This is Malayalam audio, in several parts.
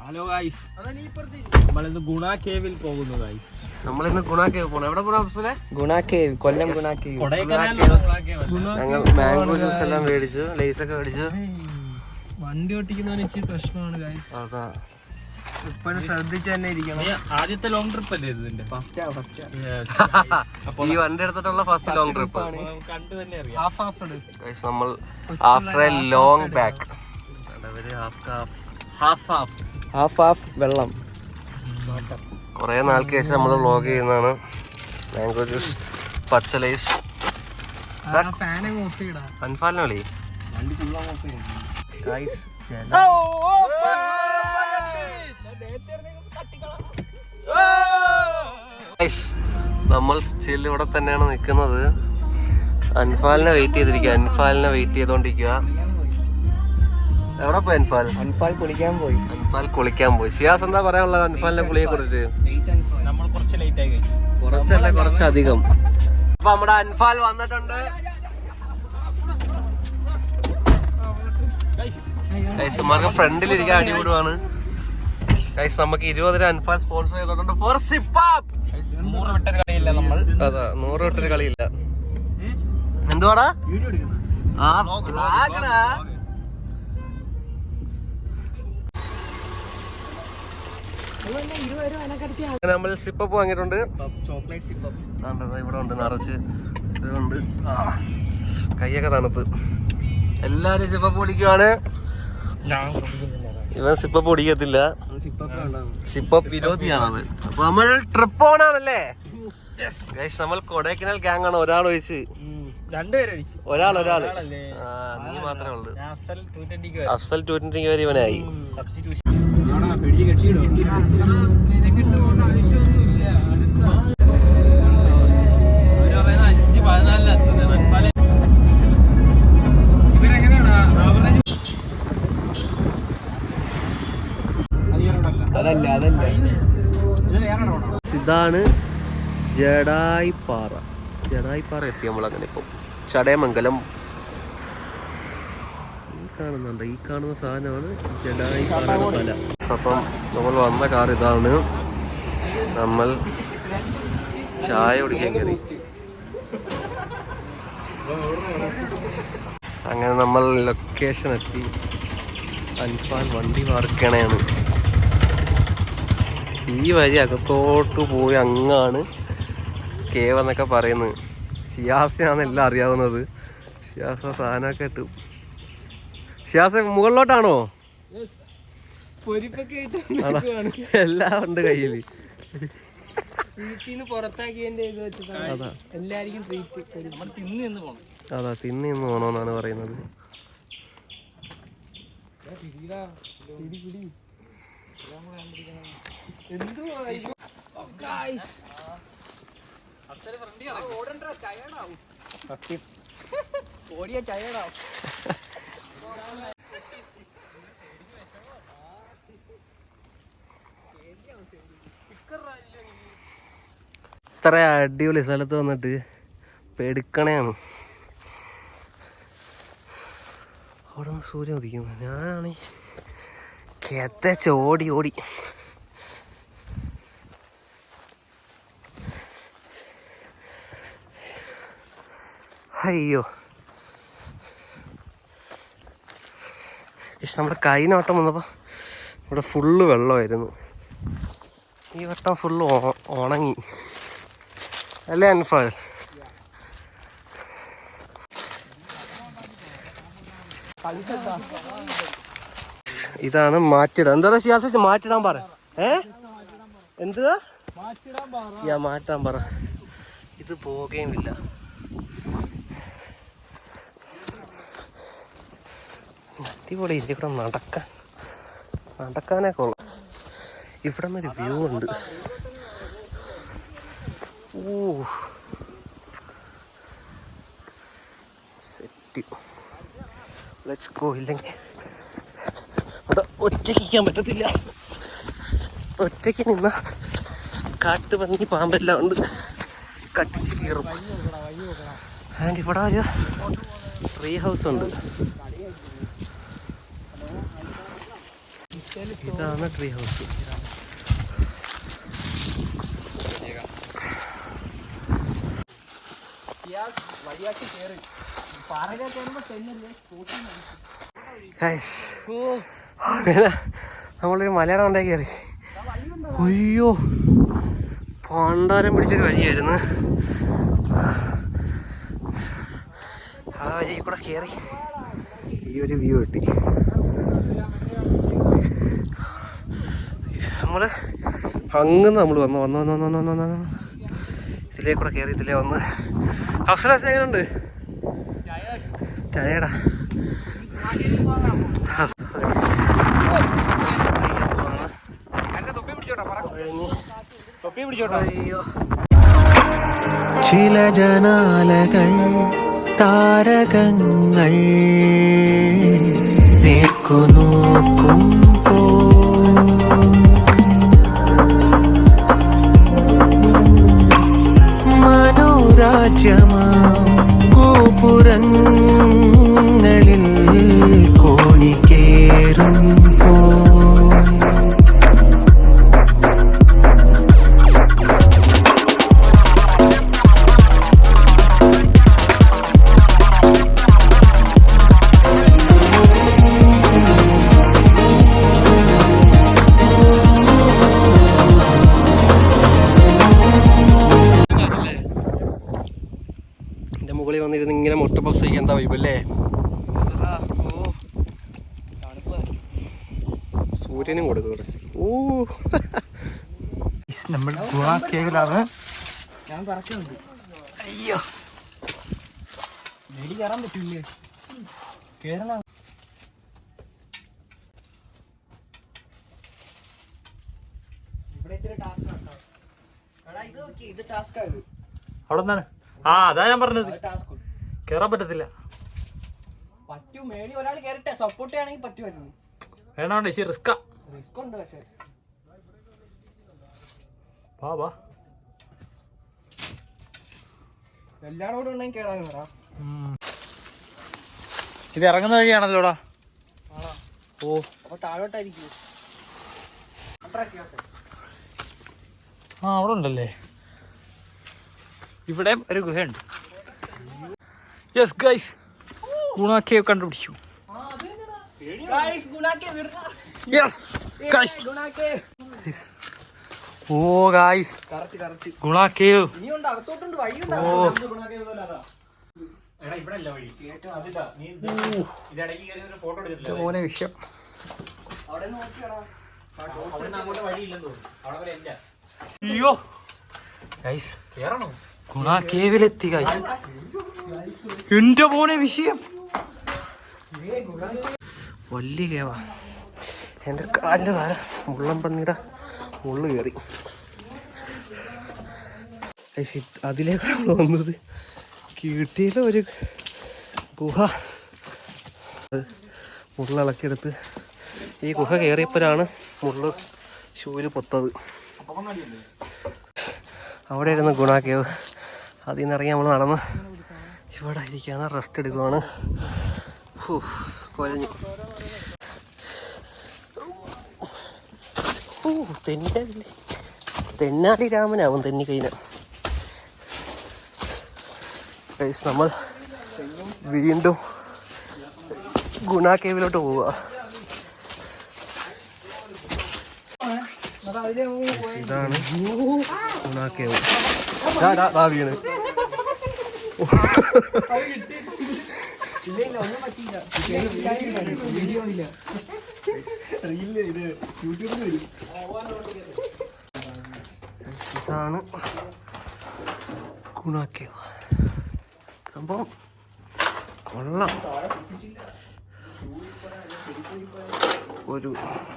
ഹലോ ഗൈസ്, നമ്മളിന്ന് ഗുണ കേവിൽ പോകുന്നു ഗൈസ്. നമ്മളിന്ന് ഗുണ കേവ് പോകണം. എവിടെ പോകണം? ഗുണ കേവ്, കൊല്ലം ഗുണ കേവ്. ഞങ്ങൾ മാംഗോ ജ്യൂസ് എല്ലാം മേടിച്ചു, ലേസ് ഒക്കെ മേടിച്ചു. വണ്ടി ഓട്ടിക്കുന്നതിന് ഇച്ചിരി പ്രശ്നമാണ് ഗൈസ്. അതാ ഇപ്പോഴും ശ്രദ്ധിച്ചു തന്നെ ഇരിക്കണം. ആദ്യത്തെ ലോങ് ട്രിപ്പ് അല്ലേ ഇതിന്റെ? ഈ വണ്ടി എടുത്തിട്ടുള്ള ഫസ്റ്റ് ലോങ് ട്രിപ്പ്. കണ്ടു തന്നെ അറിയാം. നമ്മൾ after A long back half വെള്ളം. കുറെ നാൾക്ക് ശേഷം നമ്മൾ വ്ളോഗ് ചെയ്യുന്നതാണ്. മാംഗോ ജ്യൂസ്, പച്ച ലേസ്, അൻഫാലിന് വിളി ഗൈസ്. നമ്മൾ സ്റ്റിൽ ഇവിടെ തന്നെയാണ് നിൽക്കുന്നത്. അൻഫാലിനെ വെയിറ്റ് ചെയ്തോണ്ടിരിക്കുക. എവിടെ പോയി അൻഫാൽ കുളിക്കാൻ പോയി. കുളിക്കാൻ പോയി. ഷിയാസ് എന്താ പറയാനുള്ളത് അൻഫാലിന്റെ കുളിയെ കുറിച്ച്? നമ്മൾ കുറച്ച് ലേറ്റ് ആയി ഗൈസ്. കുറച്ചല്ല, കുറച്ചധികം. അപ്പൊ നമ്മുടെ അൻഫാൽ വന്നിട്ടുണ്ട്. ഗൈസ് ഫ്രണ്ടിലിരിക്കാൻ അടിപൊളിയാണ്. ഗൈസ് നമുക്ക് 20 അൻഫാൽ സ്പോൺസർ ചെയ്തിട്ടുണ്ട് ഫോർ സിപ്പാപ്പ്. 100 വിട്ടൊരു കളിയില്ല നമ്മൾ. അതാ 100 വിട്ടൊരു കളിയില്ല. എന്തുവാടാ നമ്മൾ സിപ്പപ്പ് വാങ്ങിയിട്ടുണ്ട്. ചോക്ലേറ്റ് സിപ്പപ്പ് ഇവിടെ ഉണ്ട് നിറച്ച്. ഇതുണ്ട്. കൈയൊക്കെ തണുത്ത്. എല്ലാരും സിപ്പപ്പ് കുടിക്കുവാണ്. ഇവൻ സിപ്പപ്പ് കുടിക്കത്തില്ല. സിപ്പപ്പ് വിരോധിയാണത്. അപ്പൊ നമ്മൾ ട്രിപ്പ് പോണാണല്ലേ ഗൈസ്. നമ്മൾ കൊടൈക്കനാൽ ഗ്യാങ് ആണ്. ഒരാൾ ഒഴിച്ച് ഒരാള് നീ മാത്രമേ ഉള്ളൂ. അഫ്സൽ 220 വരെ ഇവനായി. ഇതാണ് ജഡായിപ്പാറ. എത്തി നമ്മളങ്ങനെ. ഇപ്പം ചടയമംഗലം കാണുന്നുണ്ട്. ഈ കാണുന്ന സാധനമാണ് ജഡായിപ്പാറയുടെ പല. അപ്പം നമ്മൾ വന്ന കാർ ഇതാണ്. നമ്മൾ ചായ കുടിക്കാൻ കയറി. അങ്ങനെ നമ്മൾ ലൊക്കേഷൻ എത്തി. അൻഫാൽ വണ്ടി പാർക്കണേണ്. ഈ വഴി അകത്തോട്ട് പോയി അങ്ങാണ് കേവ് എന്നൊക്കെ പറയുന്നത്. ഷിയാസിനാണ് എല്ലാം അറിയാവുന്നത്. ഷിയാസ സാധനമൊക്കെ ഇട്ടു. ഷിയാസ് മുകളിലോട്ടാണോ? എല്ലാം ഉണ്ട് കയ്യില്. അതാ തിന്ന് പോണോന്നാണ് പറയുന്നത്. ഇത്ര അടിപൊളി സ്ഥലത്ത് വന്നിട്ട് പെടുക്കണയാണ്. അവിടെ നിന്ന് സൂര്യൻ ഉദിക്കുന്നു. ഞാനാണ് ഓടി അയ്യോ. നമ്മുടെ കൈനോട്ടം വന്നപ്പോൾ ഇവിടെ ഫുള്ള് വെള്ളമായിരുന്നു. ഈ വട്ടം ഫുള്ള് ഉണങ്ങി അല്ലേ അൻഫാൽ? ഇതാണ് മാറ്റിടാൻ. എന്താ ഷിയാസ് മാറ്റിടാൻ പറ. എന്തുവാ മാറ്റാൻ പറ. ഇത് പോകുകയുമില്ല. അടിപൊളി. ഇവിടെ നടക്കാനൊക്കെ ഉള്ള. ഇവിടെ നിന്നൊരു വ്യൂ ഉണ്ട്. സെറ്റ്. Let's go. ഇല്ലെങ്കിൽ ഇവിടെ ഒറ്റയ്ക്ക് ഇരിക്കാൻ പറ്റത്തില്ല. ഒറ്റയ്ക്ക് നിന്ന കാട്ടുപന്നി പാമ്പെല്ലാം ഉണ്ട്, കട്ടിച്ച് കീറും. ആൻഡ് ഇവിടെ ഒരു ട്രീ ഹൗസ് ഉണ്ട്. ഇതാണ് ട്രീ ഹൗസ്. അങ്ങനെ നമ്മളൊരു മലയുടെ കൊണ്ടേ കയറി. അയ്യോ, പണ്ടാരം പിടിച്ചൊരു വഴിയായിരുന്നു. ആ വഴി കൂടെ കയറി ഈ ഒരു വ്യൂ കിട്ടി. നമ്മള് അങ്ങനെ നമ്മൾ വന്നു ഇതിലേ കൂടെ കയറി ഇതിലേ വന്ന്. അഫ്സലാസ് എങ്ങനെയുണ്ട്? ടയേർഡാ. അയ്യോ, ചില ജനാലകൾ താരകങ്ങൾ നേർക്കു നോക്കുമ്പോ മനോരാജ്യമാ ഗോപുരങ്ങളിൽ കോണിക്കേറുമ്പോ മുകളിൽ വന്നിരുന്ന് ഇങ്ങനെ മുട്ട ബോക്സ് കഴിക്കാൻ എന്താ വൈബല്ലേ? സൂര്യനും കൊടുക്കും. ഓ, നമ്മൾ ഗുണ കേവിലാണ്. ഞാൻ പറക്കുന്നുണ്ട്. അയ്യോ, മേടി കയറാൻ പറ്റൂലേ? കേറണം. ഇവിടെ ഇത്തിരി ടാസ്ക് ആട്ടോ. എടാ ഇത് നോക്കി, ഇത് ടാസ്ക് ആണ്. അവിടെ നിന്നാണ്. ആ, അതാ ഞാൻ പറഞ്ഞത്, ടാസ്ക് കേറാൻ പറ്റത്തില്ല. പറ്റൂ, മേളി ഒരാൾ കേറട്ടെ, സപ്പോർട്ട് ചെയ്യണമെങ്കിൽ പറ്റുമായിരുന്നു. വേണ്ട, ഇച്ചിരി റിസ്കാ. റിസ്ക് ഉണ്ട് പക്ഷെ. വാ, എല്ലാരോടും ഉണ്ടെങ്കിൽ കേറാൻ പറ. ഇത് ഇറങ്ങുന്ന വഴിയാണല്ലോടാ. ഓ, അപ്പൊ താഴോട്ടായിരിക്കും. ആ, അവിടെ ഉണ്ടല്ലേ. ഇവിടെ ഒരു ഗുഹയുണ്ട്. യെസ് ഗൈസ്, ഗുണ കേവ് കണ്ടുപിടിച്ചു. Yes guys. Oh guys, Guna cave. ഓ, മോനെ വിഷയം. അയ്യോ ഗൈസ്, ഗുണ കേവിലെത്തി ഗൈസ്. എന്റെ മോനെ വിഷയം. വലിയ കേവാ. എൻ്റെ കാലിൻ്റെ താര മുള്ളം പന്നിയുടെ മുള്ളു കയറി. അതിലേക്കാണ് വന്നത്. കിട്ടിയില്ല ഒരു ഗുഹ. മുള്ളിളക്കിയെടുത്ത് ഈ ഗുഹ കയറിയപ്പോഴാണ് മുള്ളു ഷൂവിൽ പൊത്തത്. അവിടെ ഇരുന്ന് ഗുണ കേവ്. അതിൽ നിന്നിറങ്ങി നമ്മൾ നടന്ന് ഇവിടെ ഇരിക്കുകയാണ്, റെസ്റ്റ് എടുക്കുവാണ്. കുഴഞ്ഞു. തെന്നാലി രാമനാവും തെന്നിക്കൈന. നമ്മൾ വീണ്ടും ഗുണ കേവിലോട്ട് പോവുക. ഇതാണ് ഗുണ കേവ്. വീണ് ഇതാണ് ഗുണ കേവ്. സംഭവം കൊള്ളാം. ഒരു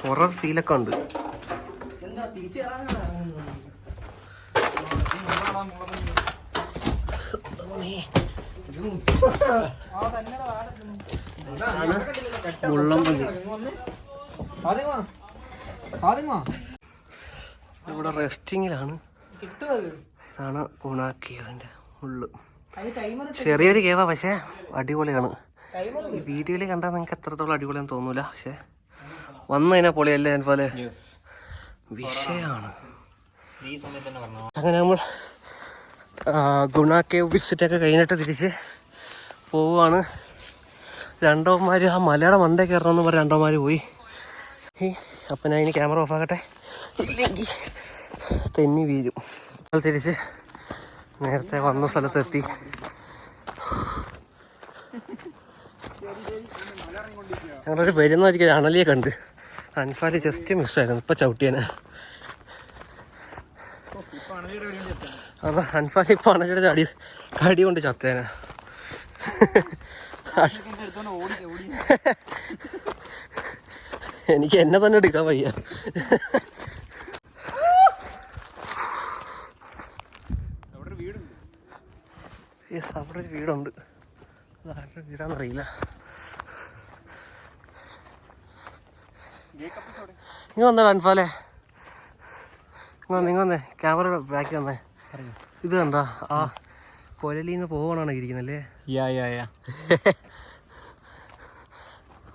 ഹൊറർ ഫീലൊക്കെ ഉണ്ട്. മുള്ളംപന്നി ഇവിടെ റെസ്റ്റിങ്ങിലാണ്. ഇതാണ് ഗുണ കേവിൻ്റെ ഉള്ളു. ചെറിയൊരു കേവാ, പക്ഷേ അടിപൊളിയാണ്. ഈ വീഡിയോയിൽ കണ്ടാൽ നിങ്ങൾക്ക് എത്രത്തോളം അടിപൊളിയാന്ന് തോന്നൂല, പക്ഷെ വന്നതിനാ പൊളിയല്ലേ അൻഫാലെ? വിഷയാണ്. അങ്ങനെ നമ്മൾ ഗുണ കേവ് വിസിറ്റൊക്കെ കഴിഞ്ഞിട്ട് തിരിച്ച് പോവുകയാണ്. രണ്ടോമാർ ആ മലയുടെ മണ്ടേ കയറണമെന്ന് പറഞ്ഞ് രണ്ടോമാർ പോയി. അപ്പം ഞാൻ ഇനി ക്യാമറ ഓഫാക്കട്ടെ, ഇല്ലെങ്കിൽ തെന്നി വീഴും. അത് തിരിച്ച് നേരത്തെ വന്ന സ്ഥലത്തെത്തി. ഞങ്ങളൊരു വരുന്ന ഒരിക്കലും അണലിയെ കണ്ട്. അൻഫാല് ജസ്റ്റ് മിസ്സായിരുന്നു. ഇപ്പം ചവിട്ടിയനെ. അതാ അൻഫാൽ ഇപ്പം അണലിയുടെ കടി കൊണ്ട് ചത്തേനെ. എനിക്ക് എന്നെ തന്നെ എടുക്കാൻ വയ്യ. അവിടെ ഒരു വീടുണ്ട്. അതാരുടെ വീടാന്നറിയില്ല. ഇങ്ങ വന്നേ അൻഫാലെ, ഇങ്ങ വന്നേ, ക്യാമറ ബാക്കി വന്നേ. ഇത് കണ്ട ആ കൊലലിന്ന് പോകണാണ് ഇരിക്കുന്നല്ലേ?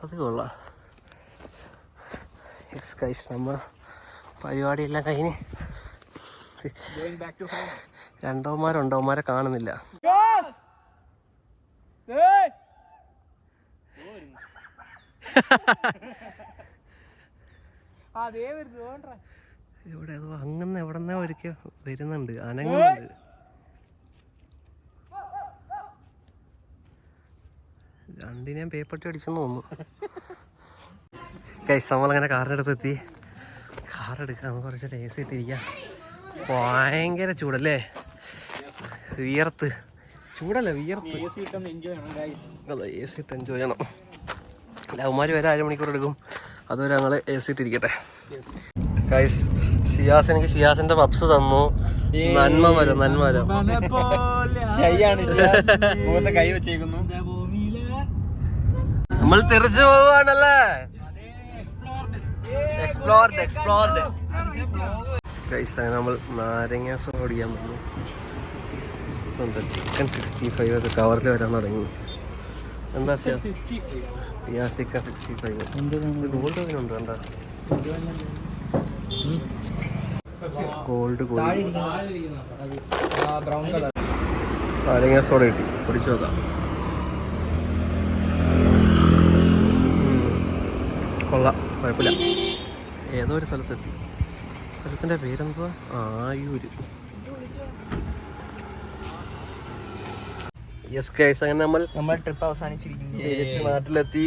അത് കൊള്ളാം. നമ്മ പരിപാടിയെല്ലാം കഴിഞ്ഞ് രണ്ടോമാരുണ്ട്, അവന്മാരെ കാണുന്നില്ല. ഇവിടെ അതോ അങ്ങനെ എവിടെന്നാ ഒരിക്കൽ വരുന്നുണ്ട്, അനങ്ങുന്നുണ്ട്. രണ്ടിനെയും പേപ്പട്ടി അടിച്ചെന്ന് തോന്നുന്നു. ഗൈസ് നമ്മളങ്ങനെ കാറിനടുത്തെത്തി. കാറെടുക്കാം, കുറച്ച് ലേസ് ഇട്ടിരിക്കാം. ഭയങ്കര ചൂടല്ലേ, വിയർത്ത്. ചൂടല്ലേ, വിയർത്ത്. അതെ, എ സി ഇട്ട് എൻജോയ് ചെയ്യണം. ലവന്മാർ വരെ 1 മണിക്കൂർ എടുക്കും. അതുവരെ ഞങ്ങൾ എ സി ഇട്ടിരിക്കട്ടെ. ഗൈസ് ഷിയാസ് എനിക്ക് ഷിയാസിന്റെ പപ്സ് തന്നു. നന്മ മരം കൈ വെച്ചേക്കുന്നു. നമ്മൾ തിരിച്ചു പോവാണല്ലേ. Explored guys. അങ്ങനെ നമ്മൾ നാരങ്ങ സോഡ കുടിക്കാൻ വന്നു. ചിക്കൻ 65 ഒക്കെ കവറിൽ വരാൻ തുടങ്ങി. എന്താ ചിക്കൻ 65 ഗോൾഡ് ഉണ്ട്. എന്താ ഗോൾഡ് നാരങ്ങ സോഡ കിട്ടി, കുടിച്ചു നോക്കാം. കൊള്ളാം, കുഴപ്പമില്ല. ഏതോ ഒരു സ്ഥലത്തെത്തി. സ്ഥലത്തിൻ്റെ പേരെന്തുവാ? ആയൂര്. യെസ് ഗൈസ്, അങ്ങനെ നമ്മൾ ട്രിപ്പ് അവസാനിച്ചിരിക്കുന്നു. നാട്ടിലെത്തി.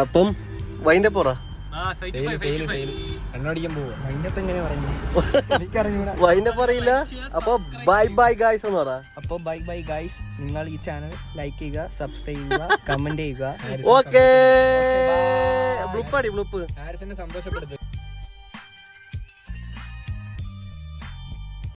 അപ്പം വൈൻഡപ്പ് പറ. വൈൻഡപ്പ് അറിയില്ല. അപ്പൊ ബൈ ഗൈസ് എന്ന് പറ. അപ്പോൾ ബൈ ഗൈസ്. നിങ്ങൾ ഈ ചാനൽ ലൈക്ക് ചെയ്യുക, സബ്സ്ക്രൈബ് ചെയ്യുക, കമന്റ് ചെയ്യുക. ഓക്കേ. ബ്ലുപ്പ്. സന്തോഷപ്പെടുത്തും.